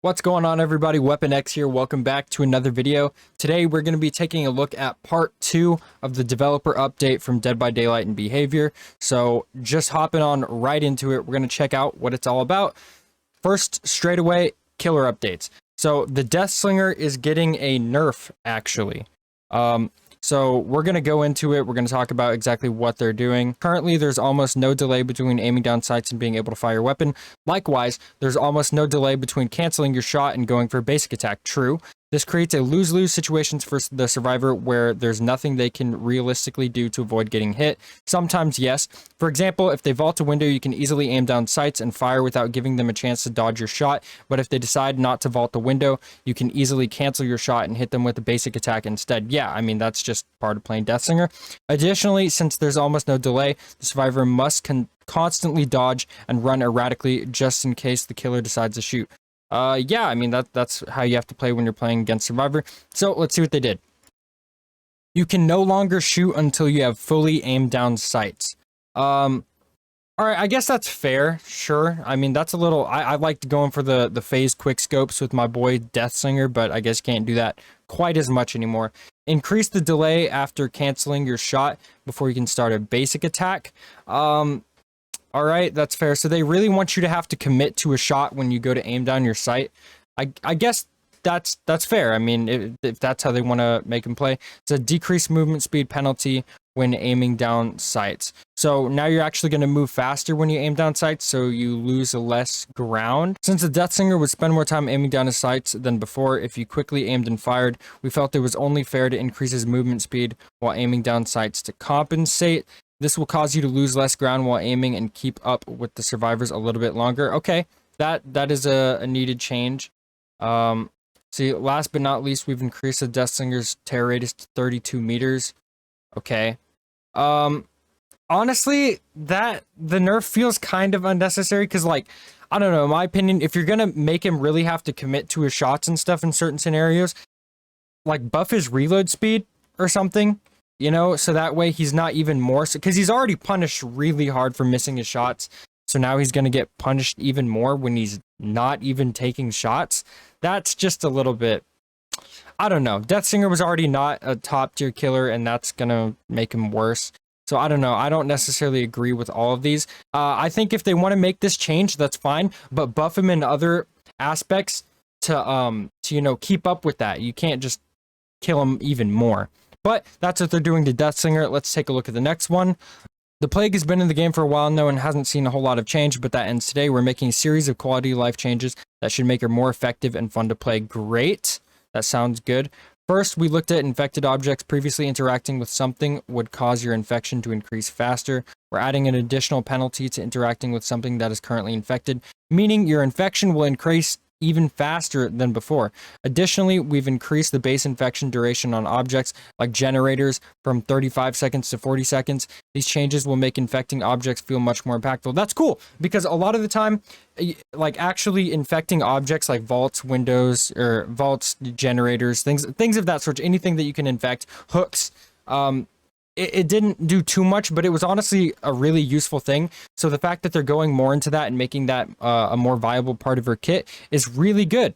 What's going on, everybody? Weapon X here. Welcome back to another video. Today we're going to be taking a look at part 2 of the developer update from Dead by Daylight and Behavior. So just hopping on right into it, we're going to check out what it's all about. First, straight away, killer updates. So the Deathslinger is getting a nerf, actually. So we're going to go into it. We're going to talk about exactly what they're doing. Currently, there's almost no delay between aiming down sights and being able to fire your weapon. Likewise, there's almost no delay between canceling your shot and going for a basic attack. True. This creates a lose-lose situations for the survivor where there's nothing they can realistically do to avoid getting hit. Sometimes, yes. For example, if they vault a window, you can easily aim down sights and fire without giving them a chance to dodge your shot. But if they decide not to vault the window, you can easily cancel your shot and hit them with a basic attack instead. Yeah, I mean, that's just part of playing Deathslinger. Additionally, since there's almost no delay, the survivor must constantly dodge and run erratically just in case the killer decides to shoot. Yeah, I mean, that's how you have to play when you're playing against Survivor. So let's see what they did. You can no longer shoot until you have fully aimed down sights. All right, I guess that's fair. Sure. I mean, that's a little, I liked going for the phase quick scopes with my boy Deathslinger, but I guess can't do that quite as much anymore. Increase the delay after canceling your shot before you can start a basic attack. All right, that's fair. So they really want you to have to commit to a shot when you go to aim down your sight. I guess that's fair. I mean, if that's how they want to make them play. It's a decreased movement speed penalty when aiming down sights. So now you're actually going to move faster when you aim down sights, so you lose less ground. Since the Deathslinger would spend more time aiming down his sights than before if you quickly aimed and fired, we felt it was only fair to increase his movement speed while aiming down sights to compensate. This will cause you to lose less ground while aiming and keep up with the survivors a little bit longer. Okay, that is a needed change. See, last but not least, we've increased the Deathslinger's tear radius to 32 meters. Okay. Honestly, the nerf feels kind of unnecessary because, like, I don't know, in my opinion, if you're gonna make him really have to commit to his shots and stuff in certain scenarios, like buff his reload speed or something. You know, so that way he's not even more, because he's already punished really hard for missing his shots. So now he's going to get punished even more when he's not even taking shots. That's just a little bit, I don't know. Deathslinger was already not a top tier killer, and that's going to make him worse. So I don't know. I don't necessarily agree with all of these. I think if they want to make this change, that's fine, but buff him in other aspects to you know, keep up with that. You can't just kill him even more. But that's what they're doing to Deathslinger. Let's take a look at the next one. The Plague has been in the game for a while now and hasn't seen a whole lot of change, but that ends today. We're making a series of quality of life changes that should make her more effective and fun to play. Great. That sounds good. First, we looked at infected objects. Previously interacting with something would cause your infection to increase faster. We're adding an additional penalty to interacting with something that is currently infected, meaning your infection will increase even faster than before. Additionally, we've increased the base infection duration on objects like generators from 35 seconds to 40 seconds. These changes will make infecting objects feel much more impactful. That's cool, because a lot of the time, like actually infecting objects like vaults, windows, or vaults, generators, things of that sort, anything that you can infect, hooks, it didn't do too much, but it was honestly a really useful thing. So the fact that they're going more into that and making that a more viable part of her kit is really good.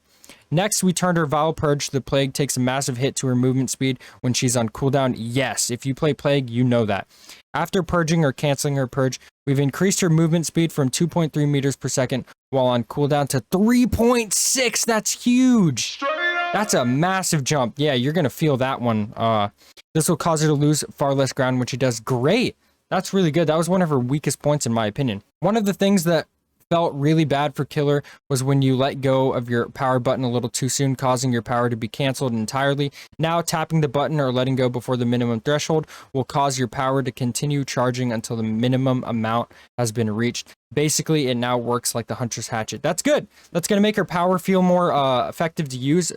Next, we turned her Vile Purge. The Plague takes a massive hit to her movement speed when she's on cooldown. Yes, if you play Plague, you know that. After purging or canceling her purge, we've increased her movement speed from 2.3 meters per second while on cooldown to 3.6. That's huge. That's a massive jump. Yeah, you're going to feel that one. This will cause her to lose far less ground when she does. Great. That's really good. That was one of her weakest points, in my opinion. One of the things that felt really bad for Killer was when you let go of your power button a little too soon, causing your power to be canceled entirely. Now, tapping the button or letting go before the minimum threshold will cause your power to continue charging until the minimum amount has been reached. Basically, it now works like the Hunter's Hatchet. That's good. That's going to make her power feel more effective to use,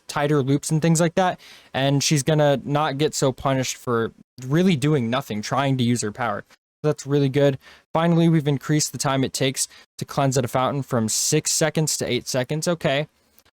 tighter loops and things like that. And she's going to not get so punished for really doing nothing, trying to use her power. That's really good. Finally, we've increased the time it takes to cleanse at a fountain from 6 seconds to 8 seconds. Okay.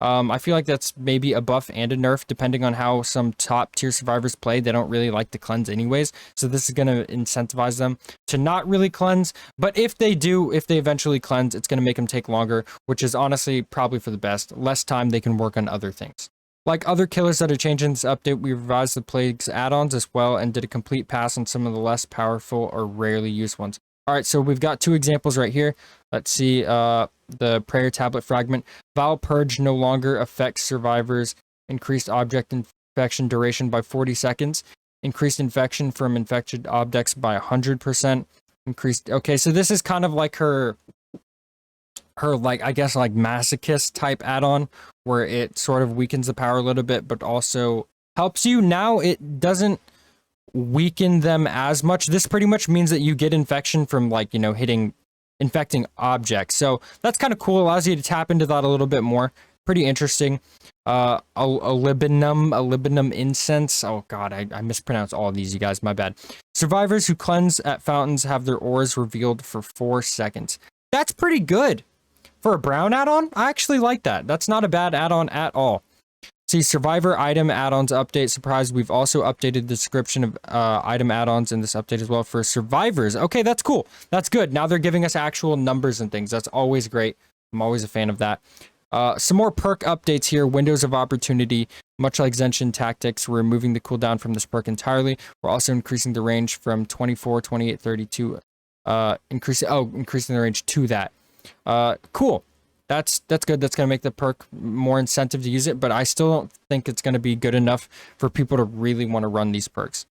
I feel like that's maybe a buff and a nerf, depending on how some top tier survivors play. They don't really like to cleanse anyways, so this is going to incentivize them to not really cleanse. But if they do, if they eventually cleanse, it's going to make them take longer, which is honestly probably for the best. Less time they can work on other things. Like other killers that are changing this update, we revised the Plague's add-ons as well and did a complete pass on some of the less powerful or rarely used ones. All right, so we've got 2 examples right here. Let's see the Prayer Tablet Fragment. Vile Purge no longer affects survivors. Increased object infection duration by 40 seconds. Increased infection from infected objects by 100%. Increased... Okay, so this is kind of like her like, I guess, like masochist type add-on, where it sort of weakens the power a little bit, but also helps you. Now it doesn't weaken them as much. This pretty much means that you get infection from, like, you know, infecting objects. So that's kind of cool. Allows you to tap into that a little bit more. Pretty interesting. A libinum incense. Oh god, I mispronounced all of these, you guys, my bad. Survivors who cleanse at fountains have their auras revealed for 4 seconds. That's pretty good. For a brown add-on, I actually like that. That's not a bad add-on at all. See, survivor item add-ons update. Surprise, we've also updated the description of item add-ons in this update as well for survivors. Okay, that's cool. That's good. Now they're giving us actual numbers and things. That's always great. I'm always a fan of that. Some more perk updates here. Windows of opportunity. Much like Zenshin Tactics, we're removing the cooldown from this perk entirely. We're also increasing the range from 24, 28, 32. Increasing the range to that. Cool. That's good. That's going to make the perk more incentive to use it, but I still don't think it's going to be good enough for people to really want to run these perks.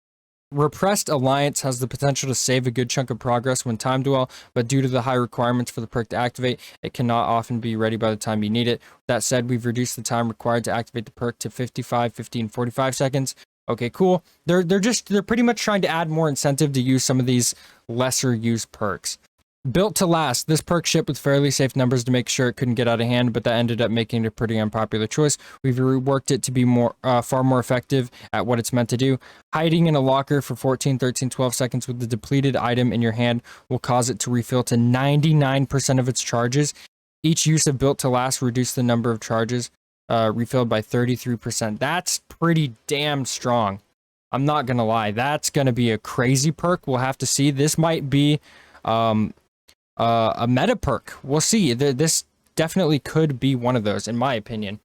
Repressed Alliance has the potential to save a good chunk of progress when timed well, but due to the high requirements for the perk to activate, it cannot often be ready by the time you need it. That said, we've reduced the time required to activate the perk to 55, 15, 45 seconds. Okay, cool. They're pretty much trying to add more incentive to use some of these lesser used perks. Built to last, this perk shipped with fairly safe numbers to make sure it couldn't get out of hand, but that ended up making it a pretty unpopular choice. We've reworked it to be far more effective at what it's meant to do. Hiding in a locker for 14, 13, 12 seconds with the depleted item in your hand will cause it to refill to 99% of its charges. Each use of Built to Last reduced the number of charges refilled by 33%. That's pretty damn strong. I'm not gonna lie. That's gonna be a crazy perk. We'll have to see. This might be... a meta perk. We'll see. This definitely could be one of those, in my opinion.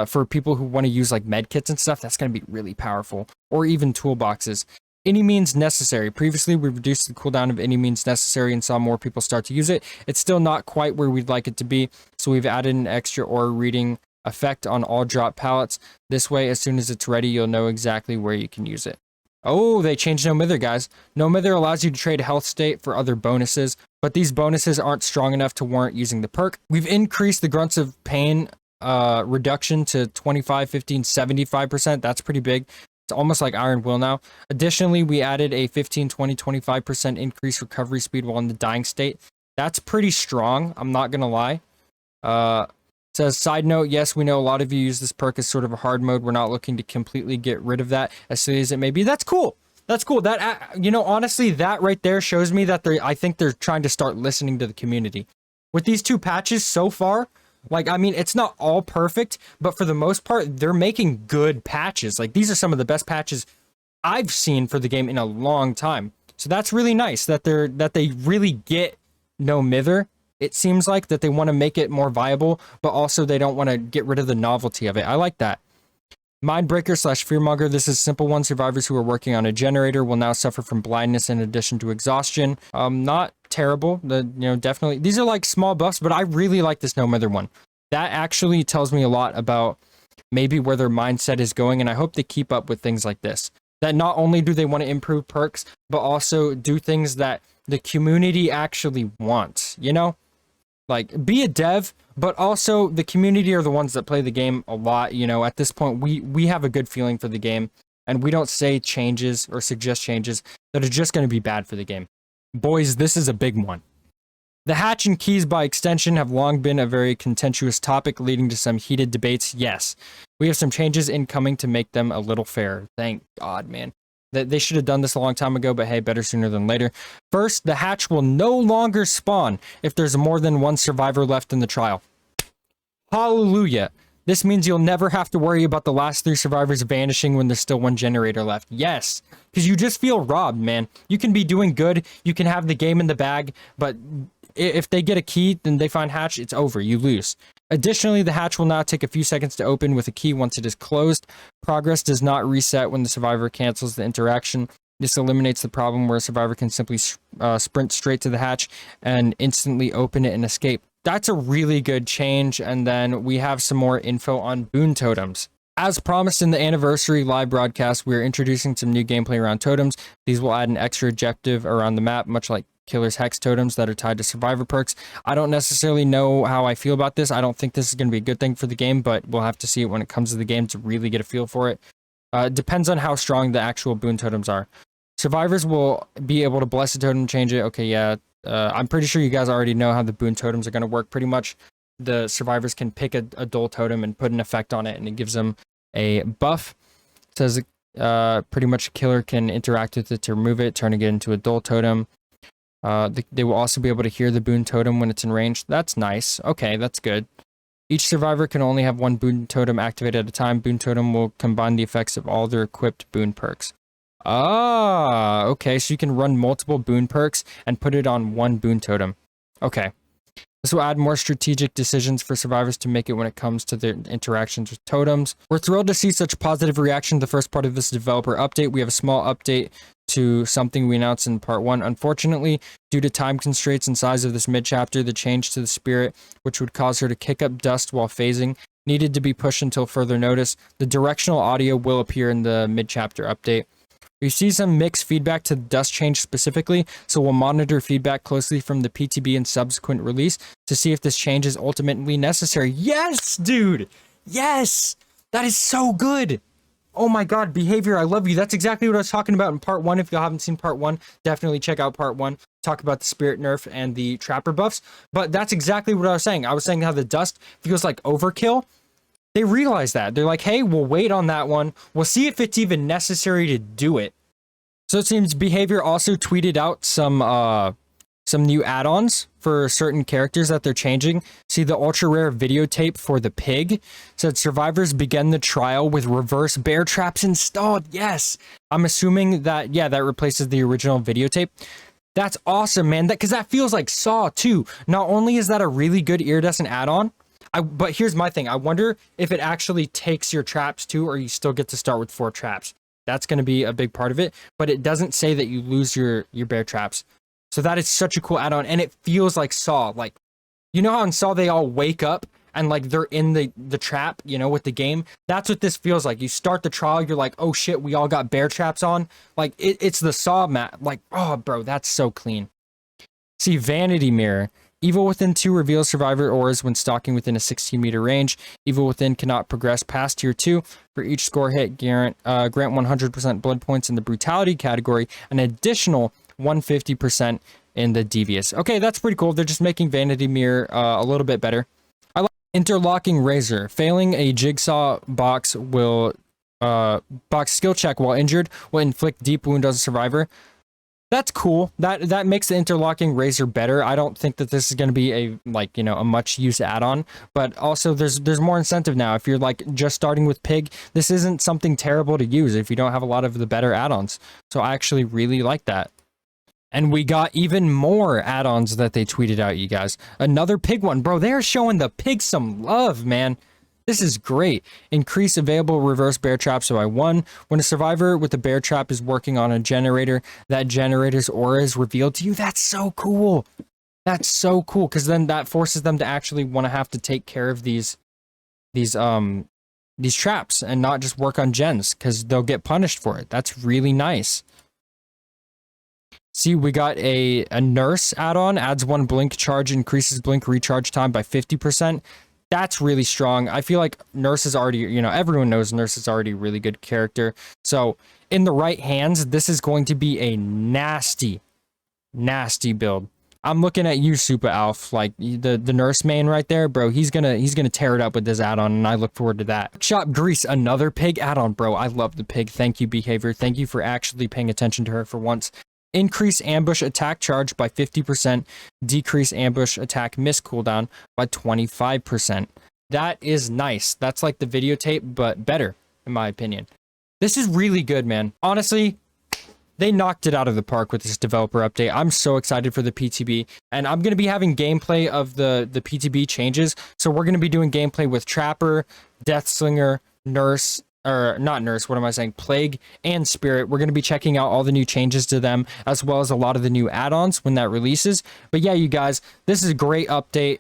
For people who want to use like med kits and stuff, that's going to be really powerful. Or even toolboxes. Any means necessary. Previously, we reduced the cooldown of any means necessary and saw more people start to use it. It's still not quite where we'd like it to be, so we've added an extra aura reading effect on all drop pallets. This way, as soon as it's ready, you'll know exactly where you can use it. Oh, they changed No Mither, guys. No Mither allows you to trade health state for other bonuses, but these bonuses aren't strong enough to warrant using the perk. We've increased the Grunts of Pain reduction to 25, 15, 75%. That's pretty big. It's almost like Iron Will now. Additionally, we added a 15, 20, 25% increased recovery speed while in the dying state. That's pretty strong, I'm not gonna lie. Says, side note, yes, we know a lot of you use this perk as sort of a hard mode. We're not looking to completely get rid of that as silly as it may be. That's cool. That's cool. That, you know, honestly, that right there shows me that I think they're trying to start listening to the community. With these 2 patches so far, like, I mean, it's not all perfect, but for the most part, they're making good patches. Like, these are some of the best patches I've seen for the game in a long time. So that's really nice that they really get No Mither. It seems like that they want to make it more viable, but also they don't want to get rid of the novelty of it. I like that. Mindbreaker / Fearmonger. This is a simple one. Survivors who are working on a generator will now suffer from blindness in addition to exhaustion. Not terrible. Definitely. These are like small buffs, but I really like this No Mither one. That actually tells me a lot about maybe where their mindset is going, and I hope they keep up with things like this. That not only do they want to improve perks, but also do things that the community actually wants, you know? Like, be a dev, but also the community are the ones that play the game a lot. You know, at this point, we have a good feeling for the game, and we don't say changes or suggest changes that are just going to be bad for the game. Boys, this is a big one. The hatch and keys by extension have long been a very contentious topic, leading to some heated debates. Yes, we have some changes incoming to make them a little fairer. Thank God, man. They should have done this a long time ago, but hey, better sooner than later. First, the hatch will no longer spawn if there's more than 1 survivor left in the trial. Hallelujah. This means you'll never have to worry about the last 3 survivors vanishing when there's still 1 generator left. Yes, because you just feel robbed, man. You can be doing good, you can have the game in the bag, but if they get a key, then they find hatch, it's over, you lose. Additionally, the hatch will now take a few seconds to open with a key once it is closed. Progress does not reset when the survivor cancels the interaction. This eliminates the problem where a survivor can simply sprint straight to the hatch and instantly open it and escape. That's a really good change. And then we have some more info on boon totems. As promised in the anniversary live broadcast, we're introducing some new gameplay around totems. These will add an extra objective around the map, much like Killer's Hex totems that are tied to survivor perks. I don't necessarily know how I feel about this. I don't think this is going to be a good thing for the game, but we'll have to see it when it comes to the game to really get a feel for it. It depends on how strong the actual boon totems are. Survivors will be able to bless a totem, change it. Okay, yeah. I'm pretty sure you guys already know how the boon totems are going to work. Pretty much the survivors can pick a dull totem and put an effect on it, and it gives them a buff. It says pretty much a killer can interact with it to remove it, turning it into a dull totem. They will also be able to hear the boon totem when it's in range. That's nice. Okay, that's good. Each survivor can only have 1 boon totem activated at a time. Boon totem will combine the effects of all their equipped boon perks. Ah, okay, so you can run multiple boon perks and put it on 1 boon totem. Okay. This will add more strategic decisions for survivors to make it when it comes to their interactions with totems. We're thrilled to see such positive reaction to the first part of this developer update. We have a small update to something we announced in part 1. Unfortunately, due to time constraints and size of this mid-chapter, the change to the spirit, which would cause her to kick up dust while phasing, needed to be pushed until further notice. The directional audio will appear in the mid-chapter update. We see some mixed feedback to the dust change specifically, so we'll monitor feedback closely from the PTB and subsequent release to see if this change is ultimately necessary. Yes, dude! Yes! That is so good! Oh my god, Behavior, I love you. That's exactly what I was talking about in part 1. If you haven't seen part 1, definitely check out part 1. Talk about the spirit nerf and the trapper buffs. But that's exactly what I was saying. I was saying how the dust feels like overkill. They realize that. They're like, hey, we'll wait on that one. We'll see if it's even necessary to do it. So it seems Behavior also tweeted out some new add-ons for certain characters that they're changing. See the ultra rare videotape for the pig. Said survivors begin the trial with reverse bear traps installed. Yes. I'm assuming that, yeah, that replaces the original videotape. That's awesome, man. Because that feels like Saw too. Not only is that a really good iridescent add-on, but here's my thing. I wonder if it actually takes your traps too, or you still get to start with 4 traps. That's going to be a big part of it, but it doesn't say that you lose your bear traps. So that is such a cool add-on, and it feels like Saw. Like, you know how in Saw they all wake up and like they're in the trap, you know, with the game? That's what this feels like. You start the trial, you're like, oh shit, we all got bear traps on. Like, it's the Saw map. Like, oh bro, that's so clean. See, Vanity Mirror. Evil Within 2 reveals survivor auras when stalking within a 16-meter range. Evil Within cannot progress past tier 2. For each score hit, grant 100% blood points in the brutality category, an additional 150% in the devious. Okay, that's pretty cool. They're just making Vanity Mirror a little bit better. I like Interlocking Razor. Failing a jigsaw box skill check while injured will inflict deep wound on a survivor. That's cool. That makes the Interlocking Razor better. I don't think that this is going to be a a much used add-on, but also there's more incentive now. If you're like just starting with Pig, this isn't something terrible to use if you don't have a lot of the better add-ons. So I actually really like that. And we got even more add-ons that they tweeted out, you guys. Another Pig one. Bro, they're showing the Pig some love, man. This is great. Increase available reverse bear traps by 1. When a survivor with a bear trap is working on a generator, that generator's aura is revealed to you. That's so cool. That's so cool, because then that forces them to actually want to have to take care of these traps and not just work on gens, because they'll get punished for it. That's really nice. See, we got a nurse add-on. Adds 1 blink charge, increases blink recharge time by 50%. That's really strong. I feel like Nurse is already, everyone knows Nurse is already a really good character. So in the right hands, this is going to be a nasty, nasty build. I'm looking at you, Super Alf, like the Nurse main right there, bro. He's gonna tear it up with this add-on, and I look forward to that. Shop Grease, another Pig add-on, bro. I love the Pig. Thank you, Behavior. Thank you for actually paying attention to her for once. Increase ambush attack charge by 50%. Decrease ambush attack miss cooldown by 25%. That is nice. That's like the videotape, but better, in my opinion. This is really good, man. Honestly, they knocked it out of the park with this developer update. I'm so excited for the PTB, and I'm going to be having gameplay of the PTB changes. So we're going to be doing gameplay with Trapper, Deathslinger, Nurse, or not Nurse, what am I saying? Plague and Spirit. We're going to be checking out all the new changes to them, as well as a lot of the new add-ons when that releases. But yeah, you guys, this is a great update.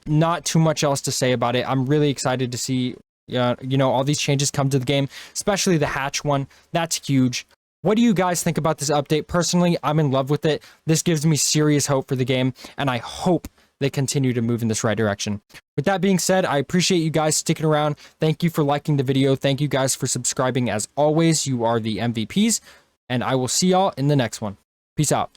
Not too much else to say about it. I'm really excited to see, all these changes come to the game, especially the hatch one. That's huge. What do you guys think about this update? Personally, I'm in love with it. This gives me serious hope for the game, and I hope they continue to move in this right direction. With that being said, I appreciate you guys sticking around. Thank you for liking the video. Thank you guys for subscribing. As always, you are the MVPs, and I will see y'all in the next one. Peace out.